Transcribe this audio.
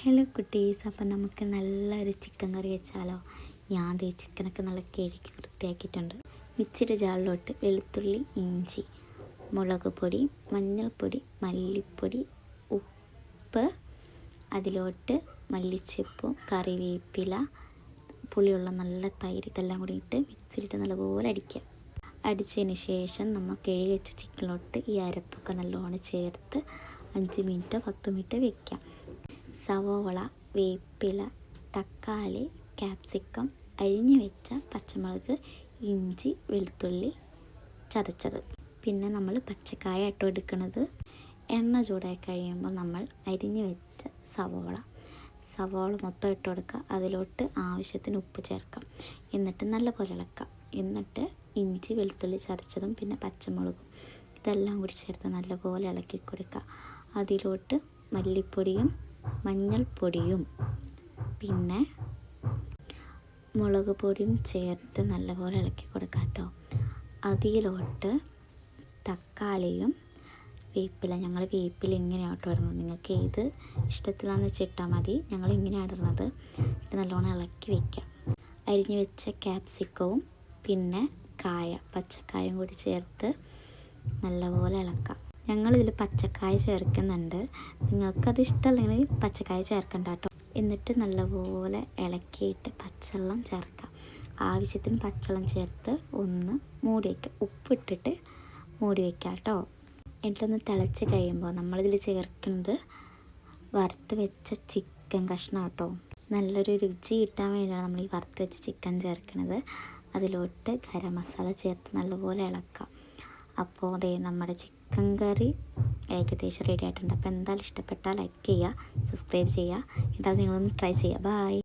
Hello കുട്ടീസ്, അപ്പം നമുക്ക് നല്ലൊരു ചിക്കൻ കറി വെച്ചാലോ. ഞാൻ ദേ ചിക്കനൊക്കെ നല്ല കഴുകി വൃത്തിയാക്കിയിട്ടുണ്ട്. മിക്സിയുടെ ജാറിലോട്ട് വെളുത്തുള്ളി, ഇഞ്ചി, മുളക് പൊടി, മഞ്ഞൾപ്പൊടി, മല്ലിപ്പൊടി, ഉപ്പ്, അതിലോട്ട് മല്ലിച്ചെപ്പും കറിവേപ്പില, പുളിയുള്ള നല്ല തൈര്, ഇതെല്ലാം കൂടി ഇട്ട് മിക്സിയിലിട്ട് നല്ലപോലെ അടിച്ചതിന് ശേഷം നമ്മൾ കഴുകി വെച്ച ചിക്കനിലോട്ട് ഈ അരപ്പൊക്കെ നല്ലോണം ചേർത്ത് 5 മിനിറ്റോ 10 മിനിറ്റോ വെക്കാം. സവോള, വേപ്പില, തക്കാളി, ക്യാപ്സിക്കം, അരിഞ്ഞു വെച്ച പച്ചമുളക്, ഇഞ്ചി, വെളുത്തുള്ളി ചതച്ചത്. പിന്നെ നമ്മൾ പച്ചക്കായ ഇട്ട് എടുക്കുന്നത്. എണ്ണ ചൂടായി കഴിയുമ്പോൾ നമ്മൾ അരിഞ്ഞു വെച്ച സവോള മൊത്തം ഇട്ട് കൊടുക്കുക. അതിലോട്ട് ആവശ്യത്തിന് ഉപ്പ് ചേർക്കാം. എന്നിട്ട് നല്ലപോലെ ഇളക്കാം. എന്നിട്ട് ഇഞ്ചി, വെളുത്തുള്ളി ചതച്ചതും പിന്നെ പച്ചമുളകും ഇതെല്ലാം കൂടി ചേർത്ത് നല്ലപോലെ ഇളക്കി കൊടുക്കുക. അതിലോട്ട് മല്ലിപ്പൊടിയും മഞ്ഞൾപ്പൊടിയും പിന്നെ മുളക് പൊടിയും ചേർത്ത് നല്ലപോലെ ഇളക്കി കൊടുക്കാം കേട്ടോ. അതിലോട്ട് തക്കാളിയും വേപ്പില, ഞങ്ങൾ വേപ്പില ഇങ്ങനെയാണ് കേട്ടോ ഇടുന്നത്. നിങ്ങൾക്ക് ഏത് ഇഷ്ടത്തിലാണെന്ന് വെച്ചിട്ടാൽ മതി. ഞങ്ങൾ ഇങ്ങനെയാണ് ഇടുന്നത്. ഇത് നല്ലോണം ഇളക്കി വയ്ക്കാം. അരിഞ്ഞു വെച്ച ക്യാപ്സിക്കവും പിന്നെ പച്ചക്കായും കൂടി ചേർത്ത് നല്ലപോലെ ഇളക്കാം. ഞങ്ങളിതിൽ പച്ചക്കായ ചേർക്കുന്നുണ്ട്. നിങ്ങൾക്കത് ഇഷ്ടമല്ലെങ്കിൽ പച്ചക്കായ ചേർക്കണ്ട കേട്ടോ. എന്നിട്ട് നല്ലപോലെ ഇളക്കിയിട്ട് പച്ചവെള്ളം ചേർക്കാം. ആവശ്യത്തിന് പച്ചവെള്ളം ചേർത്ത് ഒന്ന് മൂടി വയ്ക്കാം. ഉപ്പിട്ടിട്ട് മൂടി വയ്ക്കാം കേട്ടോ. എന്നിട്ടൊന്ന് തിളച്ച് കഴിയുമ്പോൾ നമ്മളിതിൽ ചേർക്കുന്നത് വറുത്ത് വെച്ച ചിക്കൻ കഷ്ണം കേട്ടോ. നല്ലൊരു രുചി കിട്ടാൻ വേണ്ടിയാണ് നമ്മൾ ഈ വറുത്ത് വെച്ച ചിക്കൻ ചേർക്കുന്നത്. അതിലോട്ട് ഗരം മസാല ചേർത്ത് നല്ലപോലെ ഇളക്കാം. അപ്പോൾ അതേ നമ്മുടെ ചിക്കൻ കറി ഏകദേശം റെഡി ആയിട്ടുണ്ട്. അപ്പോൾ എന്തായാലും ഇഷ്ടപ്പെട്ടാൽ ലൈക്ക് ചെയ്യുക, സബ്സ്ക്രൈബ് ചെയ്യുക. എന്തായാലും നിങ്ങളൊന്ന് ട്രൈ ചെയ്യുക. ബൈ.